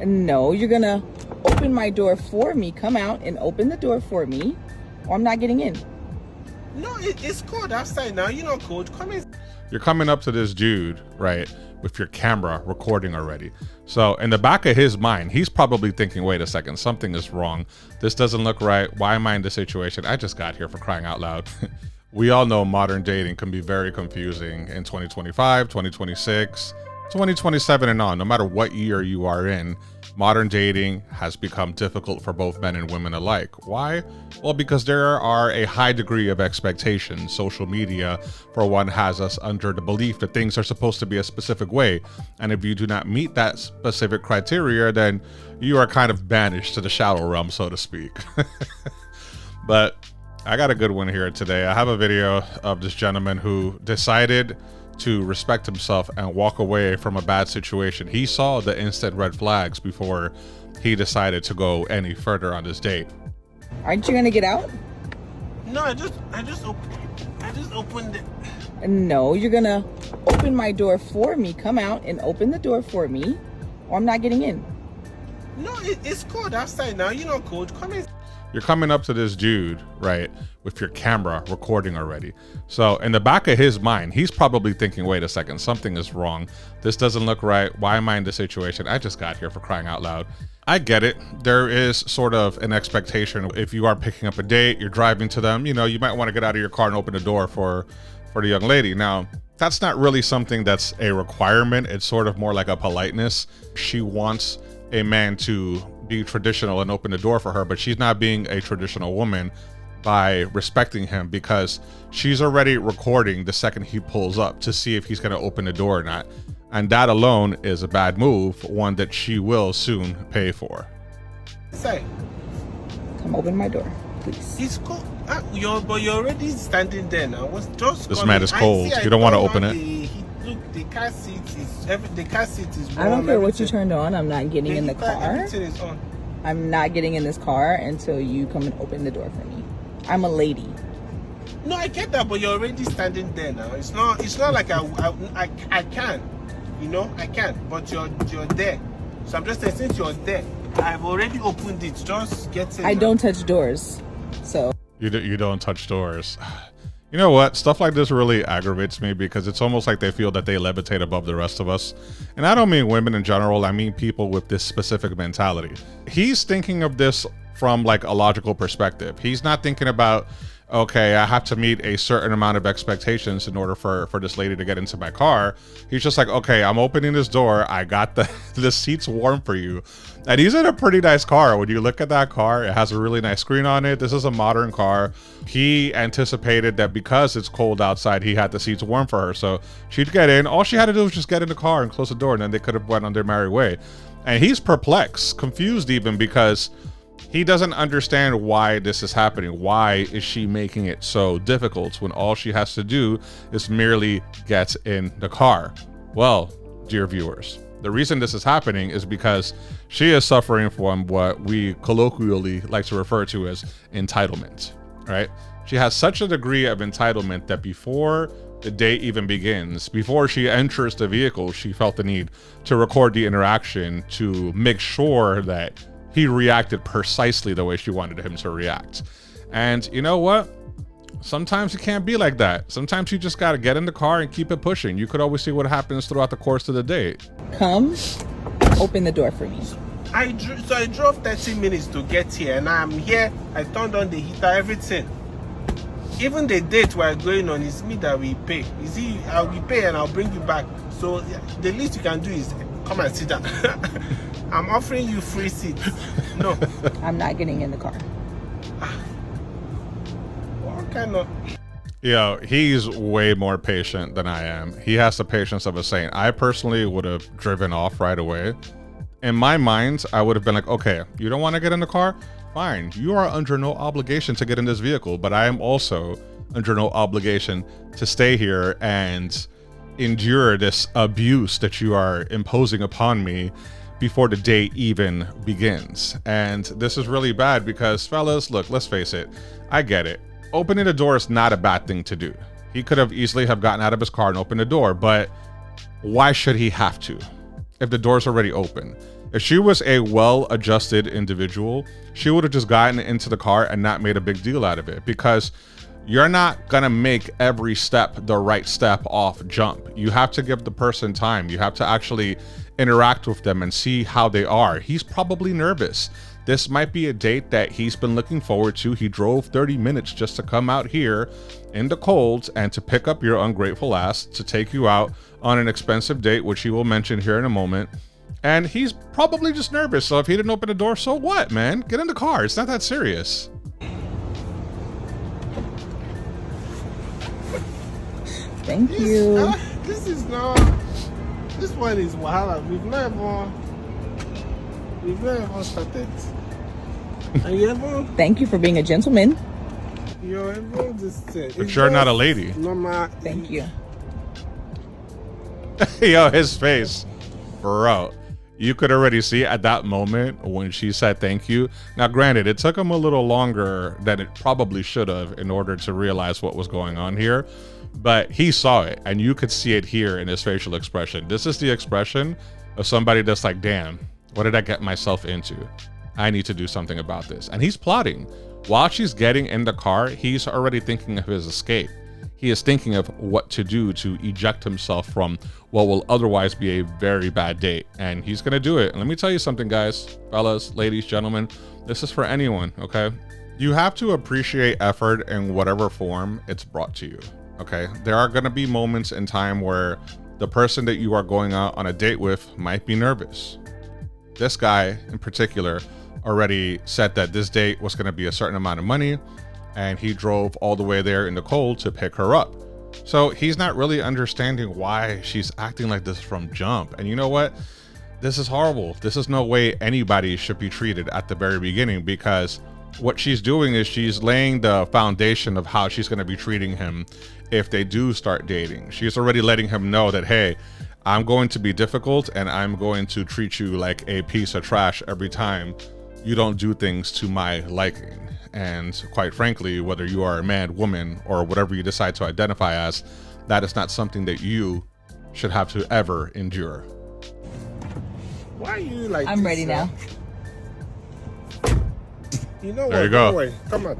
No, you're gonna open my door for me. Come out and open the door for me, or I'm not getting in. No, it's cold outside now. You're not cold. Come in. You're coming up to this dude, right, with your camera recording already. So in the back of his mind, he's probably thinking, wait a second, something is wrong. This doesn't look right. Why am I in this situation? I just got here, for crying out loud. We all know modern dating can be very confusing in 2025, 2026, 2027 and on. No matter what year you are in, modern dating has become difficult for both men and women alike. Why? Well, because there are a high degree of expectation. Social media, for one, has us under the belief that things are supposed to be a specific way. And if you do not meet that specific criteria, then you are kind of banished to the shallow realm, so to speak. But I got a good one here today. I have a video of this gentleman who decided to respect himself and walk away from a bad situation. He saw the instant red flags before he decided to go any further on this date. Aren't you gonna get out? No, I just opened it. No, you're gonna open my door for me. Come out and open the door for me, or I'm not getting in. No, it's cold outside now. You're not cold. Come in. You're coming up to this dude, right, with your camera recording already. So in the back of his mind, he's probably thinking, wait a second, something is wrong. This doesn't look right. Why am I in this situation? I just got here, for crying out loud. I get it. There is sort of an expectation. If you are picking up a date, you're driving to them, you know, you might want to get out of your car and open the door for the young lady. Now, that's not really something that's a requirement. It's sort of more like a politeness. She wants a man to be traditional and open the door for her, but she's not being a traditional woman by respecting him, because she's already recording the second he pulls up to see if he's going to open the door or not. And that alone is a bad move, one that she will soon pay for. Say, Come open my door, please. it's cold. But you're already standing there now. This man is cold. You don't want to open it. Look, the car seat is I don't warm, care what you everything. turned on. I'm not getting in the car. Everything is on. I'm not getting in this car until you come and open the door for me. I'm a lady. No, I get that, but you're already standing there now. It's not like I can, you know, I can, but you're there. So I'm just saying, since you're there, I've already opened it. Just get in. I don't touch doors, so. You don't touch doors. You know what? Stuff like this really aggravates me, because it's almost like they feel that they levitate above the rest of us. And I don't mean women in general. I mean people with this specific mentality. He's thinking of this from like a logical perspective. He's not thinking about, okay, I have to meet a certain amount of expectations in order for this lady to get into my car. He's just like, okay, I'm opening this door. I got the seats warm for you. And he's in a pretty nice car. When you look at that car, it has a really nice screen on it. This is a modern car. He anticipated that because it's cold outside, he had the seats warm for her. So she'd get in. All she had to do was just get in the car and close the door, and then they could have went on their merry way. And he's perplexed, confused even, because he doesn't understand why this is happening. Why is she making it so difficult when all she has to do is merely get in the car? Well, dear viewers, the reason this is happening is because she is suffering from what we colloquially like to refer to as entitlement, right? She has such a degree of entitlement that before the date even begins, before she enters the vehicle, she felt the need to record the interaction to make sure that he reacted precisely the way she wanted him to react. And you know what? Sometimes it can't be like that. Sometimes you just gotta get in the car and keep it pushing. You could always see what happens throughout the course of the date. Come, open the door for me. I drove 30 minutes to get here, and I'm here. I turned on the heater, everything. Even the date we're going on, is me that we pay. Is it? I will pay and I'll bring you back. So the least you can do is come and sit down. I'm offering you free seats. No. I'm not getting in the car. What kind of... Yeah, he's way more patient than I am. He has the patience of a saint. I personally would have driven off right away. In my mind, I would have been like, okay, you don't want to get in the car? Fine. You are under no obligation to get in this vehicle, but I am also under no obligation to stay here and endure this abuse that you are imposing upon me before the date even begins. And this is really bad because, fellas, look, let's face it. I get it. Opening the door is not a bad thing to do. He could have easily have gotten out of his car and opened the door, but why should he have to if the door's already open? If she was a well-adjusted individual, she would have just gotten into the car and not made a big deal out of it, because you're not gonna make every step the right step off jump. You have to give the person time. You have to actually interact with them and see how they are. He's probably nervous. This might be a date that he's been looking forward to. He drove 30 minutes just to come out here in the cold and to pick up your ungrateful ass to take you out on an expensive date, which he will mention here in a moment. And he's probably just nervous. So if he didn't open the door, so what, man? Get in the car. It's not that serious. Thank you. This is not. This one is wahala. We've never started. And you ever? Thank you for being a gentleman. You're ever this thing. But you're not a lady. Normal. Thank you. Yo, his face, bro. You could already see at that moment when she said thank you. Now, granted, it took him a little longer than it probably should have in order to realize what was going on here, but he saw it, and you could see it here in his facial expression. This is the expression of somebody that's like, damn, what did I get myself into? I need to do something about this. And he's plotting. While she's getting in the car, he's already thinking of his escape. He is thinking of what to do to eject himself from what will otherwise be a very bad date. And he's gonna do it. And let me tell you something, guys, fellas, ladies, gentlemen, this is for anyone, okay? You have to appreciate effort in whatever form it's brought to you, okay? There are gonna be moments in time where the person that you are going out on a date with might be nervous. This guy in particular already said that this date was gonna be a certain amount of money, and he drove all the way there in the cold to pick her up. So he's not really understanding why she's acting like this from jump. And you know what? This is horrible. This is no way anybody should be treated at the very beginning, because what she's doing is she's laying the foundation of how she's going to be treating him if they do start dating. She's already letting him know that, hey, I'm going to be difficult and I'm going to treat you like a piece of trash every time you don't do things to my liking. And quite frankly, whether you are a man, woman, or whatever you decide to identify as, that is not something that you should have to ever endure. Why are you like I'm this, ready now. You know what? There you go. Don't worry. Come out.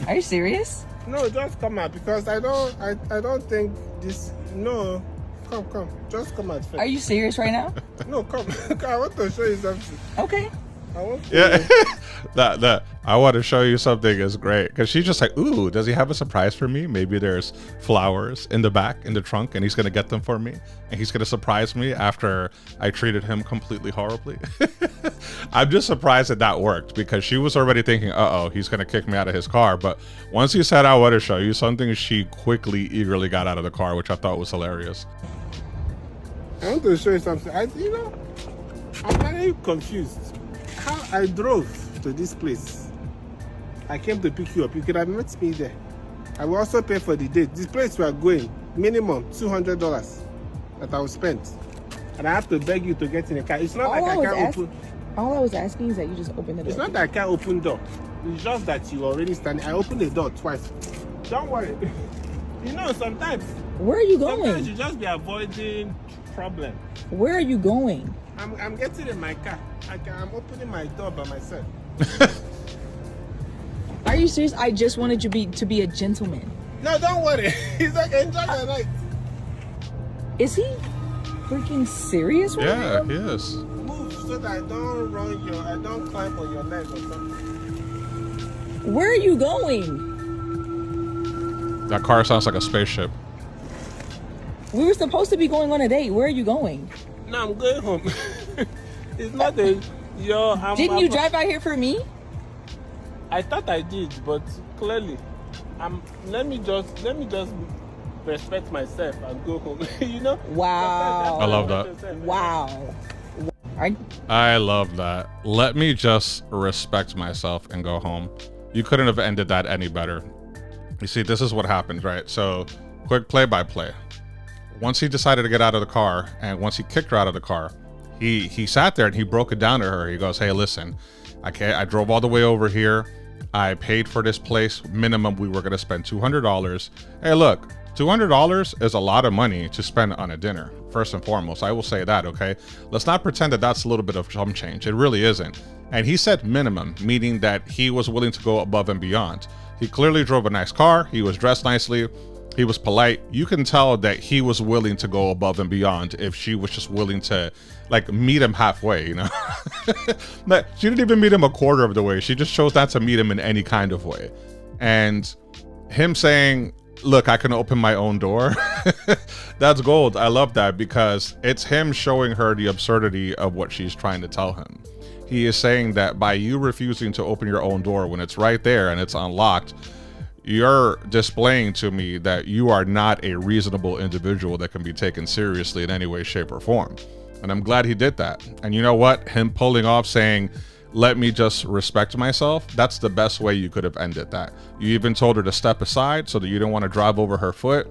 Are you serious? No, just come out, because I don't think this. No, come. Just come out first. Are you serious right now? No, come. I want to show you something. Okay. I want to. Yeah, that I want to show you something is great, because she's just like, ooh, does he have a surprise for me? Maybe there's flowers in the back, in the trunk, and he's gonna get them for me, and he's gonna surprise me after I treated him completely horribly. I'm just surprised that worked, because she was already thinking, uh-oh, he's gonna kick me out of his car. But once he said, I want to show you something, she quickly, eagerly got out of the car, which I thought was hilarious. I want to show you something. I'm very confused. How I drove to this place. I came to pick you up. You could have met me there. I will also pay for the date. This place we are going, minimum $200 that I will spend. And I have to beg you to get in the car. It's not like I can't open. All I was asking is that you just open the door. It's not that I can't open door. It's just that you already standing. I opened the door twice. Don't worry. You know, sometimes. Where are you going? Sometimes you just be avoiding problem. Where are you going? I'm getting in my car. I'm opening my door by myself. Are you serious? I just wanted you to be a gentleman. No, don't worry. He's like, enjoy the night. Is he freaking serious right Yeah, now? he is. Move so that I don't climb on your leg or something. Where are you going? That car sounds like a spaceship. We were supposed to be going on a date. Where are you going? No, I'm going home. It's not a Didn't you drive out here for me? I thought I did, but clearly, let me just respect myself and go home. You know? Wow. I love that. Wow. I love that. Let me just respect myself and go home. You couldn't have ended that any better. You see, this is what happens, right? So, quick play-by-play. Once he decided to get out of the car, and once he kicked her out of the car, he sat there and he broke it down to her. He goes, hey, listen, I drove all the way over here. I paid for this place. Minimum, we were going to spend $200. Hey, look, $200 is a lot of money to spend on a dinner, first and foremost. I will say that, okay? Let's not pretend that that's a little bit of chump change. It really isn't. And he said minimum, meaning that he was willing to go above and beyond. He clearly drove a nice car. He was dressed nicely. He was polite. You can tell that he was willing to go above and beyond if she was just willing to like meet him halfway, you know? But she didn't even meet him a quarter of the way. She just chose not to meet him in any kind of way. And him saying, look, I can open my own door. That's gold. I love that because it's him showing her the absurdity of what she's trying to tell him. He is saying that by you refusing to open your own door when it's right there and it's unlocked, you're displaying to me that you are not a reasonable individual that can be taken seriously in any way, shape, or form. And I'm glad he did that. And you know what? Him pulling off saying, let me just respect myself, that's the best way you could have ended that. You even told her to step aside so that you didn't want to drive over her foot.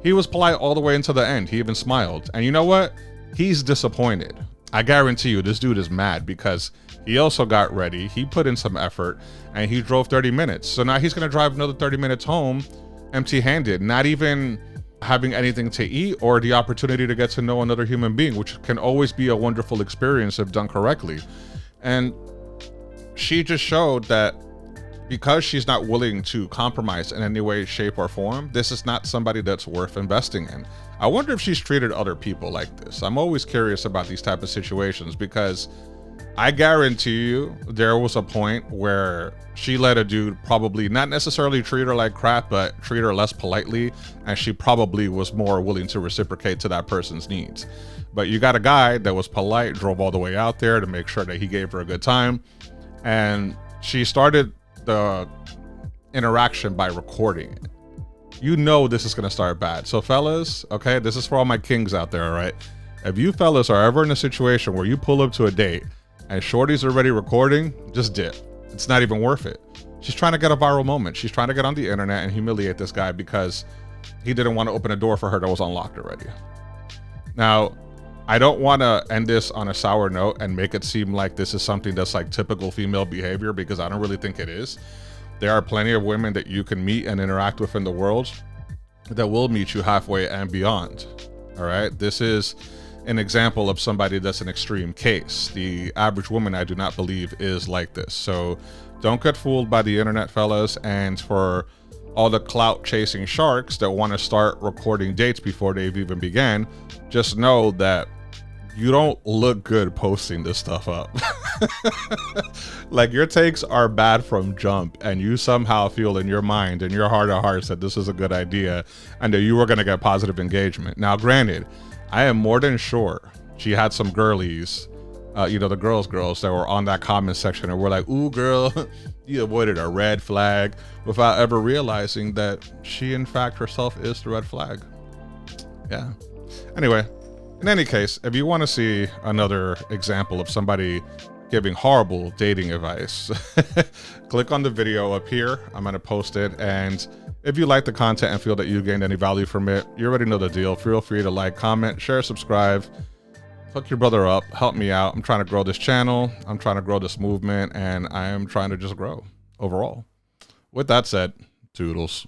He was polite all the way until the end. He even smiled. And you know what? He's disappointed. I guarantee you this dude is mad because he also got ready. He put in some effort and he drove 30 minutes. So now he's going to drive another 30 minutes home empty-handed, not even having anything to eat or the opportunity to get to know another human being, which can always be a wonderful experience if done correctly. And she just showed that because she's not willing to compromise in any way, shape, or form, this is not somebody that's worth investing in. I wonder if she's treated other people like this. I'm always curious about these type of situations because I guarantee you there was a point where she let a dude probably not necessarily treat her like crap, but treat her less politely, and she probably was more willing to reciprocate to that person's needs. But you got a guy that was polite, drove all the way out there to make sure that he gave her a good time, and she started the interaction by recording it. You know this is gonna start bad. So fellas, okay, this is for all my kings out there, all right? If you fellas are ever in a situation where you pull up to a date and shorty's already recording, just dip. It's not even worth it. She's trying to get a viral moment. She's trying to get on the internet and humiliate this guy because he didn't want to open a door for her that was unlocked already. Now, I don't want to end this on a sour note and make it seem like this is something that's like typical female behavior, because I don't really think it is. There are plenty of women that you can meet and interact with in the world that will meet you halfway and beyond. All right. This is an example of somebody that's an extreme case. The average woman, I do not believe, is like this. So don't get fooled by the internet, fellas. And for all the clout chasing sharks that want to start recording dates before they've even began, just know that you don't look good posting this stuff up. Like, your takes are bad from jump, and you somehow feel in your mind, in your heart of hearts, that this is a good idea and that you were going to get positive engagement. Now, granted, I am more than sure she had some girlies, the girls that were on that comment section and were like, ooh, girl, you avoided a red flag, without ever realizing that she, in fact, herself is the red flag. Yeah. Anyway, in any case, if you want to see another example of somebody giving horrible dating advice, click on the video up here. I'm going to post it. And if you like the content and feel that you gained any value from it, you already know the deal. Feel free to like, comment, share, subscribe, hook your brother up, help me out. I'm trying to grow this channel. I'm trying to grow this movement, and I am trying to just grow overall. With that said, toodles.